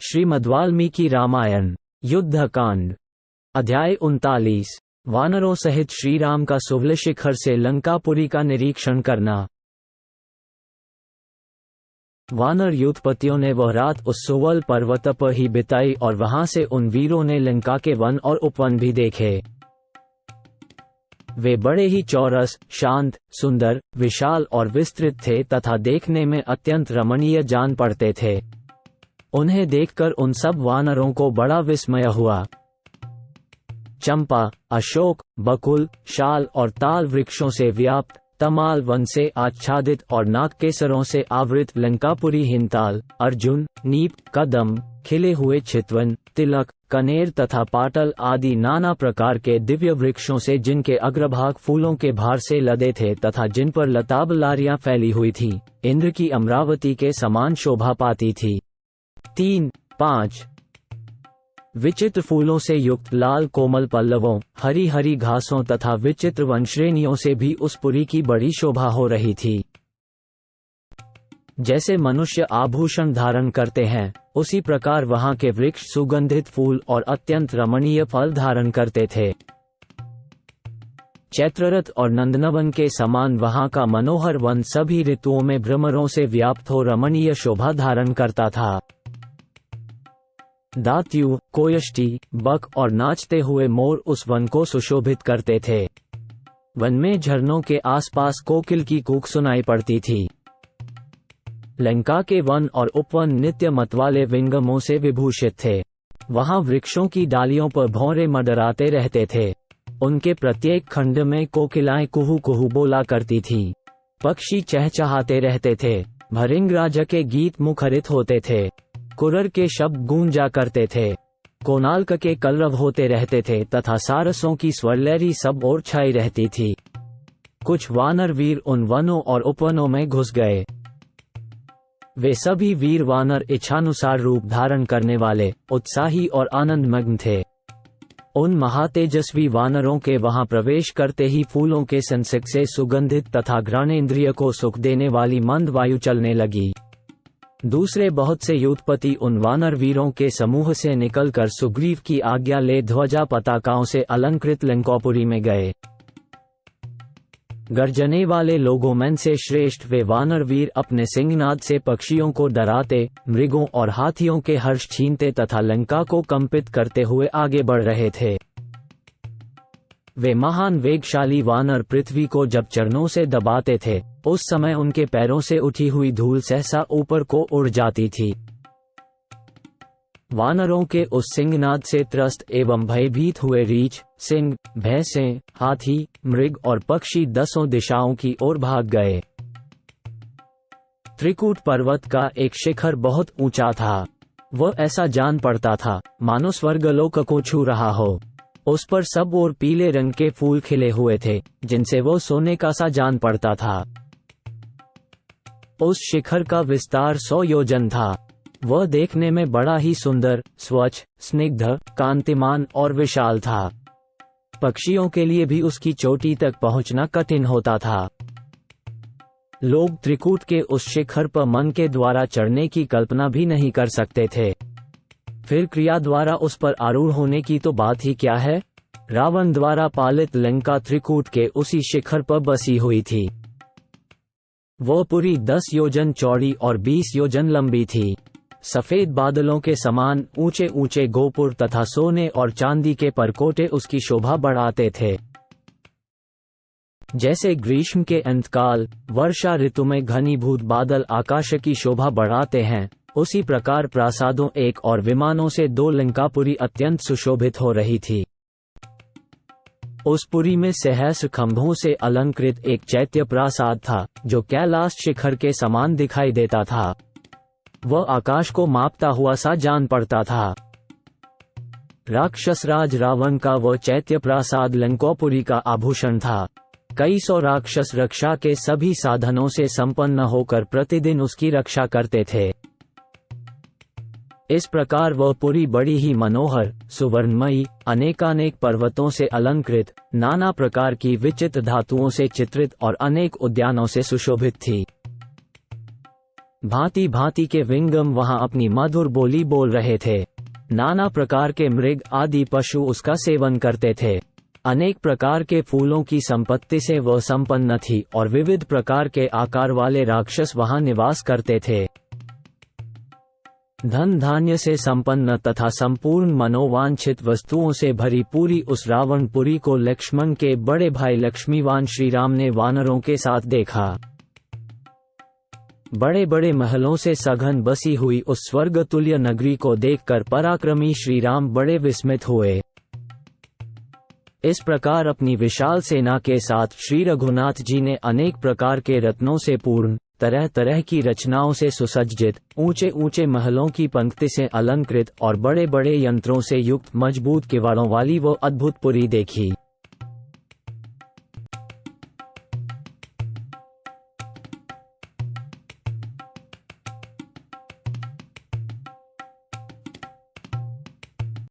श्रीमद्वाल्मीकि रामायण युद्धकांड अध्याय 39 वानरों सहित श्रीराम का सुवल शिखर से लंकापुरी का निरीक्षण करना। वानर युद्धपतियों ने वह रात उस सुवल पर्वत पर ही बिताई और वहां से उन वीरों ने लंका के वन और उपवन भी देखे। वे बड़े ही चौरस, शांत, सुंदर, विशाल और विस्तृत थे तथा देखने में अत्यंत रमणीय जान पड़ते थे। उन्हें देखकर उन सब वानरों को बड़ा विस्मय हुआ। चंपा, अशोक, बकुल, शाल और ताल वृक्षों से व्याप्त, तमाल वन से आच्छादित और नागकेसरों से आवृत लंकापुरी हिमताल, अर्जुन, नीप, कदम, खिले हुए चितवन, तिलक, कनेर तथा पाटल आदि नाना प्रकार के दिव्य वृक्षों से जिनके अग्रभाग फूलों के भार से लदे थे तथा जिन पर लताब लारियां फैली हुई थी, इंद्र की अमरावती के समान शोभा पाती थी। 3-5 विचित्र फूलों से युक्त लाल कोमल पल्लवों, हरी हरी घासों तथा विचित्र वनश्रेणियों से भी उस पुरी की बड़ी शोभा हो रही थी। जैसे मनुष्य आभूषण धारण करते हैं, उसी प्रकार वहां के वृक्ष सुगंधित फूल और अत्यंत रमणीय फल धारण करते थे। चैत्ररथ और नंदनवन के समान वहां का मनोहर वन सभी ऋतुओं में भ्रमरों से व्याप्त हो रमणीय शोभा धारण करता था। दात्यु, कोयष्टी, बक और नाचते हुए मोर उस वन को सुशोभित करते थे। वन में झरनों के आसपास कोकिल की कूक सुनाई पड़ती थी। लंका के वन और उपवन नित्य मतवाले विंगमों से विभूषित थे। वहां वृक्षों की डालियों पर भौरे मंडराते रहते थे। उनके प्रत्येक खंड में कोकिलाएं कुहू कुहू बोला करती थीं। पक्षी चहचहाते रहते थे। भृंगराज के गीत मुखरित होते थे। कुरर के शब्द गूंजा करते थे। कोणाल्क के कलरव होते रहते थे तथा सारसों की स्वरलहरी सब ओर छाई रहती थी। कुछ वानर वीर उन वनों और उपवनों में घुस गए। वे सभी वीर वानर इच्छानुसार रूप धारण करने वाले, उत्साही और आनंदमग्न थे। उन महातेजस्वी वानरों के वहां प्रवेश करते ही फूलों के संसर्ग से सुगंधित तथा घ्राणेन्द्रिय को सुख देने वाली मंद वायु चलने लगी। दूसरे बहुत से युद्धपति उन वानर वीरों के समूह से निकलकर सुग्रीव की आज्ञा ले ध्वजा पताकाओं से अलंकृत लंकापुरी में गए। गर्जने वाले लोगों में से श्रेष्ठ वे वानर वीर अपने सिंहनाद से पक्षियों को डराते, मृगों और हाथियों के हर्ष छीनते तथा लंका को कंपित करते हुए आगे बढ़ रहे थे। वे महान वेगशाली वानर पृथ्वी को जब चरणों से दबाते थे, उस समय उनके पैरों से उठी हुई धूल सहसा ऊपर को उड़ जाती थी। वानरों के उस सिंहनाद से त्रस्त एवं भयभीत हुए रीछ, सिंह, भैंसें, हाथी, मृग और पक्षी दसों दिशाओं की ओर भाग गए। त्रिकूट पर्वत का एक शिखर बहुत ऊंचा था। वह ऐसा जान पड़ता था मानो स्वर्गलोक को छू रहा हो। उस पर सब ओर पीले रंग के फूल खिले हुए थे, जिनसे वो सोने का सा जान पड़ता था। उस शिखर का विस्तार 100 योजन था। वह देखने में बड़ा ही सुंदर, स्वच्छ, स्निग्ध, कांतिमान और विशाल था। पक्षियों के लिए भी उसकी चोटी तक पहुंचना कठिन होता था। लोग त्रिकूट के उस शिखर पर मन के द्वारा चढ़ने की कल्पना भी नहीं कर सकते थे। फिर क्रिया द्वारा उस पर आरूढ़ होने की तो बात ही क्या है। रावण द्वारा पालित लंका त्रिकूट के उसी शिखर पर बसी हुई थी। वह पुरी 10 योजन चौड़ी और 20 योजन लंबी थी। सफेद बादलों के समान ऊंचे ऊंचे गोपुर तथा सोने और चांदी के परकोटे उसकी शोभा बढ़ाते थे। जैसे ग्रीष्म के अंतकाल, वर्षा ऋतु में घनीभूत बादल आकाश की शोभा बढ़ाते हैं, उसी प्रकार प्रासादों एक और विमानों से 2 लंकापुरी अत्यंत सुशोभित हो रही थी। उस पुरी में सहस्र खंभों से अलंकृत एक चैत्य प्रासाद था, जो कैलाश शिखर के समान दिखाई देता था। वह आकाश को मापता हुआ सा जान पड़ता था। राक्षसराज रावण का वह चैत्य प्रासाद लंकापुरी का आभूषण था। कई सौ राक्षस रक्षा के सभी साधनों से संपन्न होकर प्रतिदिन उसकी रक्षा करते थे। इस प्रकार वह पुरी बड़ी ही मनोहर, सुवर्णमयी, अनेकानेक पर्वतों से अलंकृत, नाना प्रकार की विचित्र धातुओं से चित्रित और अनेक उद्यानों से सुशोभित थी। भांति भांति के विंगम वहां अपनी मधुर बोली बोल रहे थे। नाना प्रकार के मृग आदि पशु उसका सेवन करते थे। अनेक प्रकार के फूलों की संपत्ति से वह संपन्न थी और विविध प्रकार के आकार वाले राक्षस वहां निवास करते थे। धन धान्य से संपन्न तथा संपूर्ण मनोवांछित वस्तुओं से भरी पूरी उस रावणपुरी को लक्ष्मण के बड़े भाई लक्ष्मीवान श्री राम ने वानरों के साथ देखा। बड़े बड़े महलों से सघन बसी हुई उस स्वर्ग तुल्य नगरी को देखकर पराक्रमी श्री राम बड़े विस्मित हुए। इस प्रकार अपनी विशाल सेना के साथ श्री रघुनाथ जी ने अनेक प्रकार के रत्नों से पूर्ण, तरह तरह की रचनाओं से सुसज्जित, ऊंचे ऊंचे महलों की पंक्ति से अलंकृत और बड़े बड़े यंत्रों से युक्त मजबूत किवाड़ों वाली वो अद्भुत पुरी देखी।